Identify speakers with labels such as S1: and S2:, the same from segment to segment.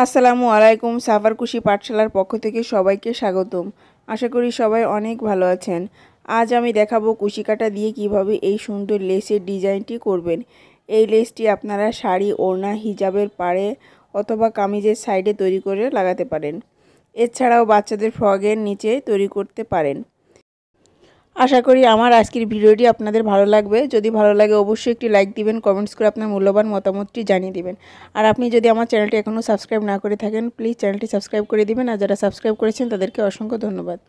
S1: আসসালামু আলাইকুম। সাফার কুশি পাঠশালার পক্ষ থেকে সবাইকে স্বাগতম। আশা করি সবাই অনেক ভালো আছেন। আজ আমি দেখাবো কুশি কাটা দিয়ে কিভাবে এই সুন্দর লেসের ডিজাইনটি করবেন। এই লেসটি আপনারা শাড়ি, ওড়না, হিজাবের পাড়ে অথবা কামিজের সাইডে তৈরি করে লাগাতে পারেন। এছাড়াও বাচ্চাদের ফ্রকের নিচে তৈরি করতে পারেন। আশা করি আমার আজকের ভিডিওটি আপনাদের ভালো লাগবে। যদি ভালো লাগে অবশ্যই একটি লাইক দিবেন, কমেন্টস করে আপনার মূল্যবান মতামতটি জানিয়ে দিবেন। আর আপনি যদি আমার চ্যানেলটি এখনও সাবস্ক্রাইব না করে থাকেন, প্লিজ চ্যানেলটি সাবস্ক্রাইব করে দিবেন। আর যারা সাবস্ক্রাইব করেছেন তাদেরকে অসংখ্য ধন্যবাদ।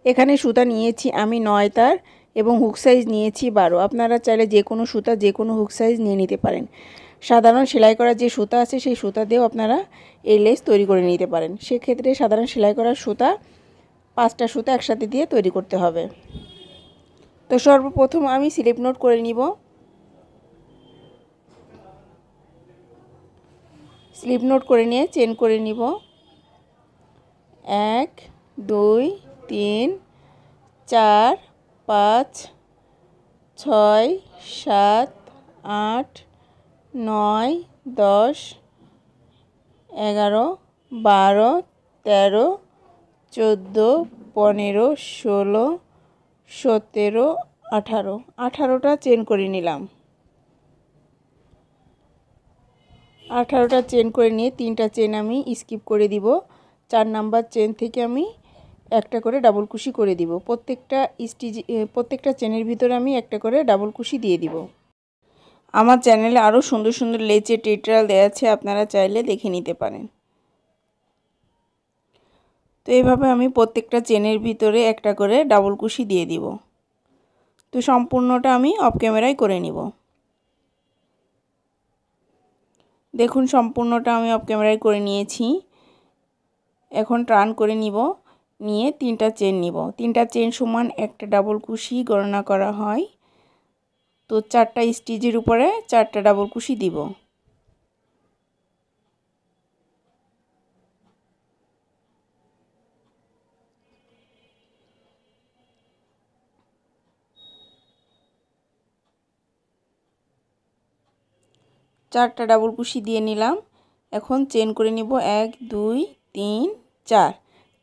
S1: এখানে সুতা নিয়েছি আমি 9 তার এবং হুক সাইজ নিয়েছি 12। আপনারা চাইলে যে কোনো সুতা, যে কোনো হুক সাইজ নিয়ে নিতে পারেন। সাধারণ সেলাই করার যে সুতা আছে সেই সুতা দিয়েও আপনারা এই লেস তৈরি করে নিতে পারেন। সেক্ষেত্রে সাধারণ সেলাই করার সুতা 5টা সুতা একসাথে দিয়ে তৈরি করতে হবে। তো সর্বপ্রথম আমি স্লিপ নোট করে নিব। স্লিপ নোট করে নিয়ে চেন করে নিব। 1 2 3 4 5 6 7 8 9 10 11 12 13 14 15 16 17 18 18টা চেন করে নিলাম। 18টা চেন করে নিয়ে 3টা চেন আমি স্কিপ করে দিব। 4 নাম্বার চেন থেকে আমি একটা করে ডাবল কুশি করে দিব। প্রত্যেকটা চেনের ভিতরে আমি একটা করে ডাবল কুশি দিয়ে দিব। আমার চ্যানেলে আরও সুন্দর সুন্দর লেচের টিউটোরিয়াল দেওয়া আছে, আপনারা চাইলে দেখে নিতে পারেন। তো এইভাবে আমি প্রত্যেকটা চেনের ভিতরে একটা করে ডাবল কুশি দিয়ে দিব। তো সম্পূর্ণটা আমি অফ ক্যামেরায় করে নিব। দেখুন সম্পূর্ণটা আমি অফ ক্যামেরায় করে নিয়েছি। এখন টার্ন করে নিব, নিয়ে 3টা চেন নিব। 3টা চেন সমান একটা ডাবল কুশি গণনা করা হয়। তো 4টা স্টিচের উপরে 4টা ডাবল কুশি দিব। চারটা ডাবল কুশি দিয়ে নিলাম। এখন চেন করে নিব 1 2 3 4।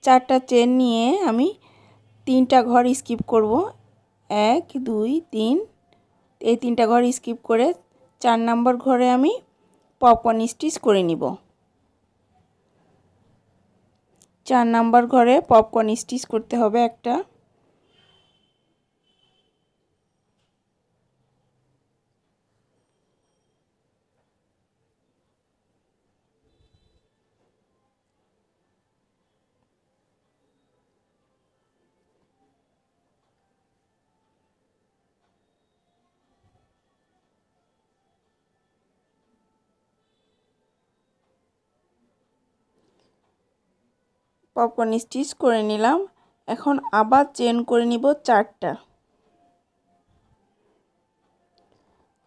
S1: 4টা চেন নিয়ে আমি 3টা ঘর স্কিপ করব। 1 2 3, এই 3টা ঘর স্কিপ করে 4 নাম্বার ঘরে আমি পপকর্ন স্টিচ করে নিব। 4 নাম্বার ঘরে পপকর্ন স্টিচ করতে হবে একটা। পপকর্ন স্টিচ করে নিলাম। এখন আবার চেন করে নিব 4টা।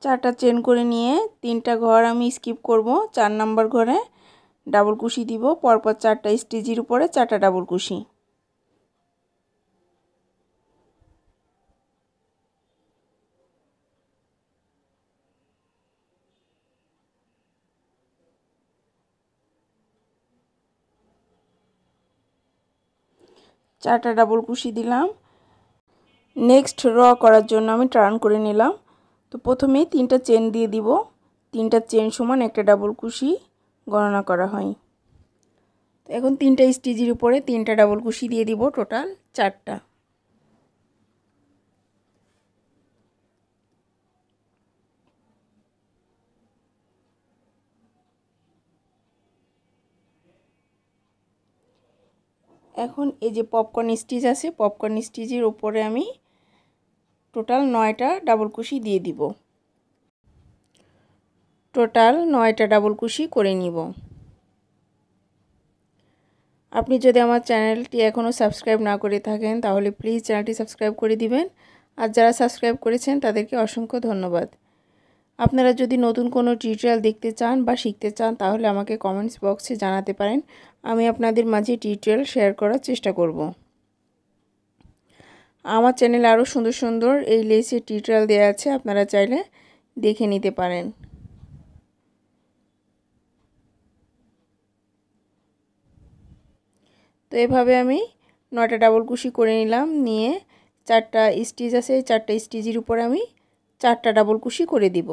S1: 4টা চেন করে নিয়ে 3টা ঘর আমি স্কিপ করব। 4 নাম্বার ঘরে ডাবল কুশি দিব। পরপর 4টা স্টিচের উপরে 4টা ডাবল কুশি। চারটা ডাবল কুশি দিলাম। নেক্সট র করার জন্য আমি টার্ন করে নিলাম। তো প্রথমেই 3টা চেন দিয়ে দিব। 3টা চেন সমান একটা ডাবল কুশি গণনা করা হয়। তো এখন 3টা স্টিচের উপরে 3টা ডাবল কুশি দিয়ে দিব, টোটাল 4টা। এখন এই যে পপকর্ন স্টিচ আছে, পপকর্ন স্টিচের উপরে আমি টোটাল 9টা ডাবল কুশি দিয়ে দিব। টোটাল 9টা ডাবল কুশি করে নিব। আপনি যদি আমার চ্যানেলটি এখনও সাবস্ক্রাইব না করে থাকেন তাহলে প্লিজ চ্যানেলটি সাবস্ক্রাইব করে দিবেন। আর যারা সাবস্ক্রাইব করেছেন তাদেরকে অসংখ্য ধন্যবাদ। আপনারা যদি নতুন কোনো টিউটোরিয়াল দেখতে চান বা শিখতে চান তাহলে আমাকে কমেন্টস বক্সে জানাতে পারেন। আমি আপনাদের মাঝে টিউটোরিয়াল শেয়ার করার চেষ্টা করব। আমার চ্যানেলে আরও সুন্দর সুন্দর এই লেসের টিউটোরিয়াল দেওয়া আছে, আপনারা চাইলে দেখে নিতে পারেন। তো এভাবে আমি 9টা ডাবল কুশি করে নিলাম, নিয়ে 4টা স্টিচ আছে, 4টা স্টিচের উপরে আমি 4টা ডাবল কুশি করে দিব।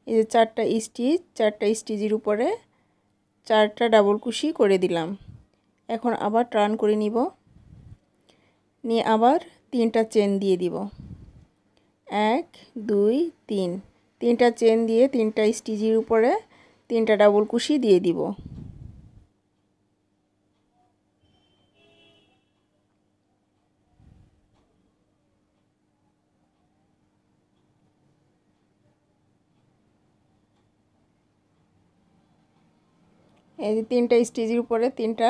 S1: এই যে 4টা স্টিচ, 4টা স্টিচের উপরে 4টা ডাবল কুশি করে দিলাম। এখন আবার টার্ন করে নিব, নিয়ে আবার 3টা চেন দিয়ে দিব। 1 2 3, 3টা চেন দিয়ে 3টা স্টিচের উপরে 3টা ডাবল কুশি দিয়ে দিব। এই যে 3টা স্টিচের উপরে 3টা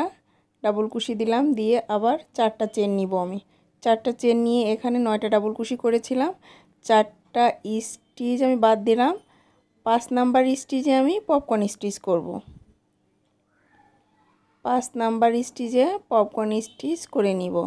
S1: ডাবল কুশি দিলাম, দিয়ে আবার 4টা চেন নিব। আমি 4টা চেন নিয়ে এখানে 9টা ডাবল কুশি করেছিলাম, 4টা স্টিচ আমি বাদ দিলাম। 5 নাম্বার স্টিচে আমি পপকর্ন স্টিচ করব। 5 নাম্বার স্টিচে পপকর্ন স্টিচ করে নিব।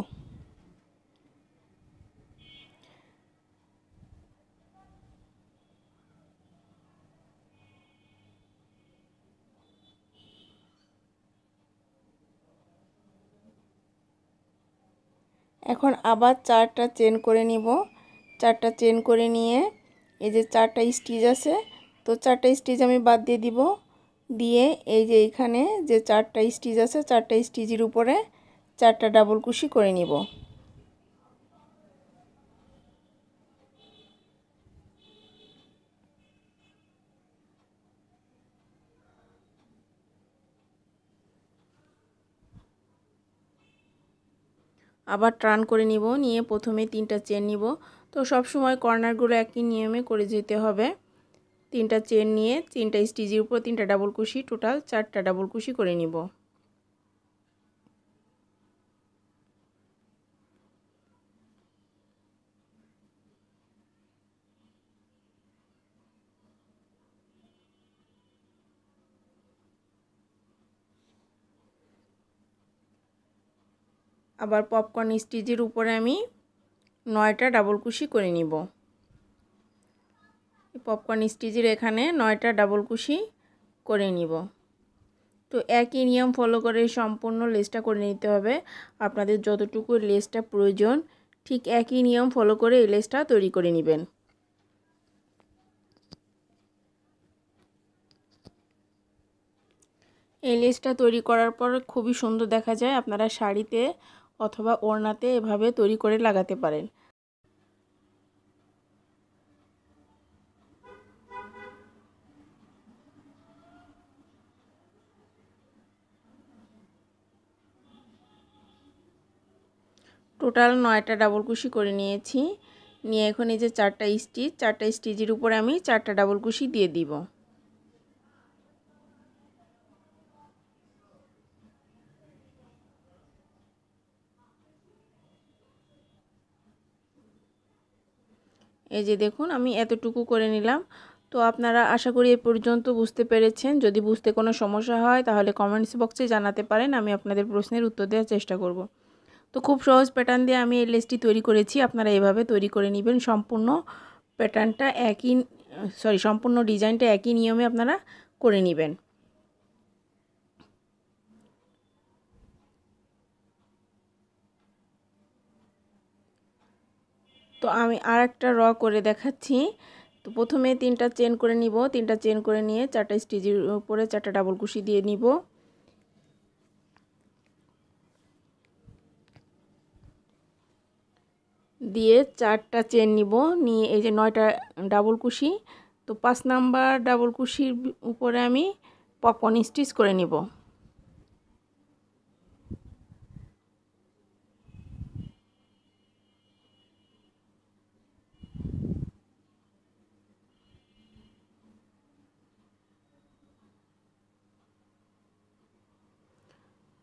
S1: এখন আবার 4টা চেন করে নিব। 4টা চেন করে নিয়ে এই যে 4টা স্টিচ আছে, তো 4টা স্টিচ আমি বাদ দিয়ে দিব। দিয়ে এই যে এখানে যে 4টা স্টিচ আছে, 4টা স্টিচের উপরে 4টা ডাবল কুশি করে নিব। আবার টার্ন করে নিব, নিয়ে প্রথমে 3টা চেন নিব। তো সব সময় কর্নারগুলো একই নিয়মে করে যেতে হবে। 3টা চেন নিয়ে 3টা স্টিচের উপর 3টা ডাবল কুশি, টোটাল 4টা ডাবল কুশি করে নিব। আবার পপকর্ন স্টিচের উপরে আমি 9টা ডাবল কুশি করে নিব। পপকর্ন স্টিচের এখানে 9টা ডাবল কুশি করে নিব। তো একই নিয়ম ফলো করে সম্পূর্ণ লেসটা করে নিতে হবে। আপনাদের যতটুকু লেসটা প্রয়োজন ঠিক একই নিয়ম ফলো করে এই লেসটা তৈরি করে নেবেন। এই লেসটা তৈরি করার পর খুবই সুন্দর দেখা যায়। আপনারা শাড়িতে অথবা ওড়নাতে এভাবে তৈরি করে লাগাতে পারেন। টোটাল 9টা ডাবল কুশি করে নিয়েছি, নিয়ে এখন এই যে 4টা স্টিচ, 4টা স্টিচের উপরে আমি 4টা ডাবল কুশি দিয়ে দিব। এই যে দেখুন আমি এতটুকু করে নিলাম। তো আপনারা আশা করি এ পর্যন্ত বুঝতে পেরেছেন। যদি বুঝতে কোনো সমস্যা হয় তাহলে কমেন্টস বক্সে জানাতে পারেন, আমি আপনাদের প্রশ্নের উত্তর দেওয়ার চেষ্টা করব। তো খুব সহজ প্যাটার্ন দিয়ে আমি এই লেসটি তৈরি করেছি। আপনারা এভাবে তৈরি করে নেবেন। সম্পূর্ণ প্যাটার্নটা সম্পূর্ণ ডিজাইনটা একই নিয়মে আপনারা করে নেবেন। তো আমি আর একটা র করে দেখাচ্ছি। তো প্রথমে 3টা চেন করে নিব, 3টা চেন করে নিয়ে 4টা স্টিচের উপরে 4টা ডাবল কুশি দিয়ে নিব। দিয়ে 4টা চেন নিব, নিয়ে এই যে 9টা ডাবল কুশি, তো 5 নাম্বার ডাবল কুশির উপরে আমি পপকর্ন স্টিচ করে নিব।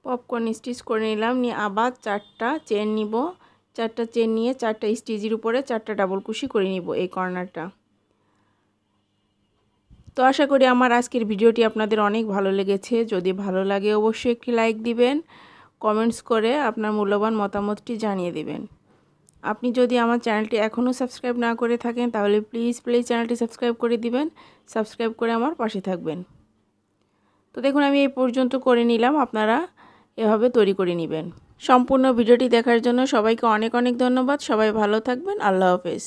S1: পপকর্ন স্টিচ করে নিলাম, নিয়ে আবার 4টা চেন নিব। 4টা চেন নিয়ে 4টা স্টিচের উপরে 4টা ডাবল কুশি করে নিব এই কর্নারটা। তো আশা করি আমার আজকের ভিডিওটি আপনাদের অনেক ভালো লেগেছে। যদি ভালো লাগে অবশ্যই একটি লাইক দিবেন, কমেন্টস করে আপনার মূল্যবান মতামতটি জানিয়ে দিবেন। আপনি যদি আমার চ্যানেলটি এখনও সাবস্ক্রাইব না করে থাকেন তাহলে প্লিজ চ্যানেলটি সাবস্ক্রাইব করে দিবেন, সাবস্ক্রাইব করে আমার পাশে থাকবেন। তো দেখুন আমি এই পর্যন্ত করে নিলাম, আপনারা এভাবে তৈরি করে নেবেন। সম্পূর্ণ ভিডিওটি দেখার জন্য সবাইকে অনেক অনেক ধন্যবাদ। সবাই ভালো থাকবেন। আল্লাহ হাফেজ।